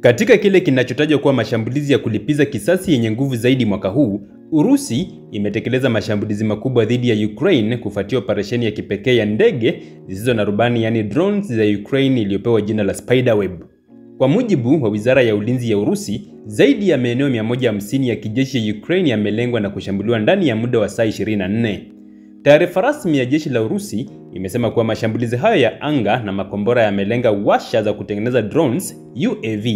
Katika kile kinachotajwa kuwa mashambulizi ya kulipiza kisasi yenye nguvu zaidi mwaka huu, Urusi imetekeleza mashambulizi makubwa dhidi ya Ukraine kufuatia operesheni ya kipekee ya ndege zisizo na rubani yani drones za Ukraine iliyopewa jina la Spiderweb. Kwa mujibu wa Wizara ya Ulinzi ya Urusi, zaidi ya maeneo 150 ya kijeshi ya Ukraine yamelengwa na kushambuliwa ndani ya muda wa saa 24. Taarifa rasmi ya jeshi la Urusi imesema kuwa mashambulizi hayo ya anga na makombora yamelenga washa za kutengeneza drones UAV,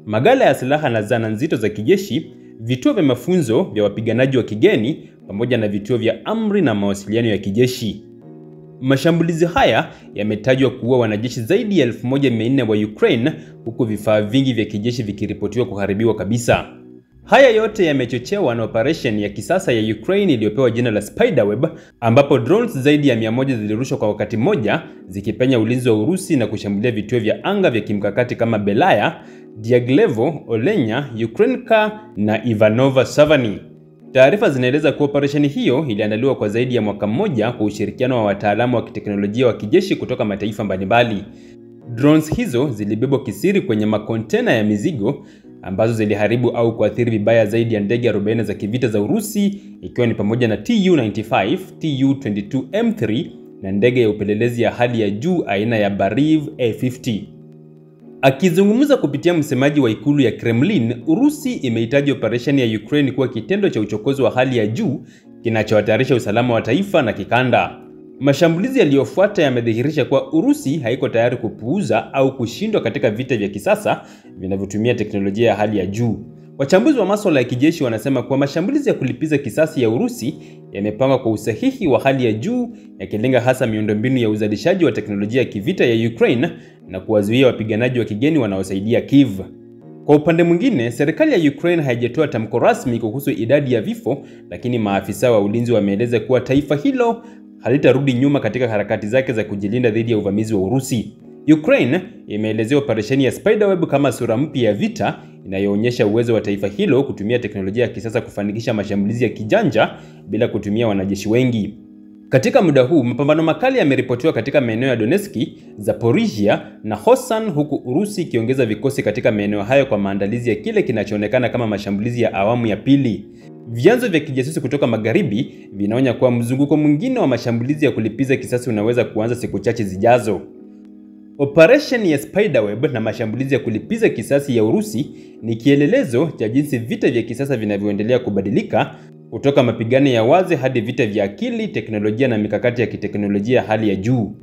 maghala ya silaha na zana nzito za kijeshi, vituo vya mafunzo vya wapiganaji wa kigeni pamoja na vituo vya amri na mawasiliano ya kijeshi. Mashambulizi haya yametajwa kuua wanajeshi zaidi ya 1400 wa Ukraine, huku vifaa vingi vya kijeshi vikiripotiwa kuharibiwa kabisa. Haya yote yamechochewa na operation ya kisasa ya Ukraine iliyopewa jina la Spiderweb, ambapo drones zaidi ya 100 zilirushwa kwa wakati mmoja zikipenya ulinzi wa Urusi na kushambulia vituo vya anga vya kimkakati kama Belaya, Diaghilevo, Olenya, Ukrainka na Ivanovo-Savarny. Taarifa zinaeleza kuwa operesheni hiyo iliandaliwa kwa zaidi ya mwaka mmoja kwa ushirikiano wa wataalamu wa kiteknolojia wa kijeshi kutoka mataifa mbalimbali. Drones hizo zilibebwa kisiri kwenye makontena ya mizigo ambazo ziliharibu au kuathiri vibaya zaidi ya ndege 40 za kivita za Urusi, ikiwa ni pamoja na Tu-95, Tu-22M3 na ndege ya upelelezi ya hali ya juu aina ya Bariv A50. Akizungumza kupitia msemaji wa ikulu ya Kremlin, Urusi imeitaja operesheni ya Ukraine kuwa kitendo cha uchokozi wa hali ya juu kinachohatarisha usalama wa taifa na kikanda. Mashambulizi yaliyofuata yamedhihirisha kuwa Urusi haiko tayari kupuuza au kushindwa katika vita vya kisasa vinavyotumia teknolojia ya hali ya juu. Wachambuzi wa masuala ya kijeshi wanasema kuwa mashambulizi ya kulipiza kisasi ya Urusi yamepangwa kwa usahihi wa hali ya juu, yakilenga hasa miundombinu ya uzalishaji wa teknolojia ya kivita ya Ukraine na kuwazuia wapiganaji wa kigeni wanaosaidia Kiev. Kwa upande mwingine, serikali ya Ukraine haijatoa tamko rasmi kuhusu idadi ya vifo, lakini maafisa wa ulinzi wameeleza kuwa taifa hilo halitarudi nyuma katika harakati zake za kujilinda dhidi ya uvamizi wa Urusi. Ukraine imeelezea operesheni ya Spiderweb kama sura mpya ya vita inayoonyesha uwezo wa taifa hilo kutumia teknolojia ya kisasa kufanikisha mashambulizi ya kijanja bila kutumia wanajeshi wengi. Katika muda huu, mapambano makali yameripotiwa katika maeneo ya Donetsk, Zaporizhia na Kherson, huku Urusi ikiongeza vikosi katika maeneo hayo kwa maandalizi ya kile kinachoonekana kama mashambulizi ya awamu ya pili. Vyanzo vya kijasusi kutoka magharibi vinaonya kuwa mzunguko mwingine wa mashambulizi ya kulipiza kisasi unaweza kuanza siku chache zijazo. Operation ya Spiderweb na mashambulizi ya kulipiza kisasi ya Urusi ni kielelezo cha jinsi vita vya kisasa vinavyoendelea kubadilika kutoka mapigano ya wazi hadi vita vya akili, teknolojia na mikakati ya kiteknolojia hali ya juu.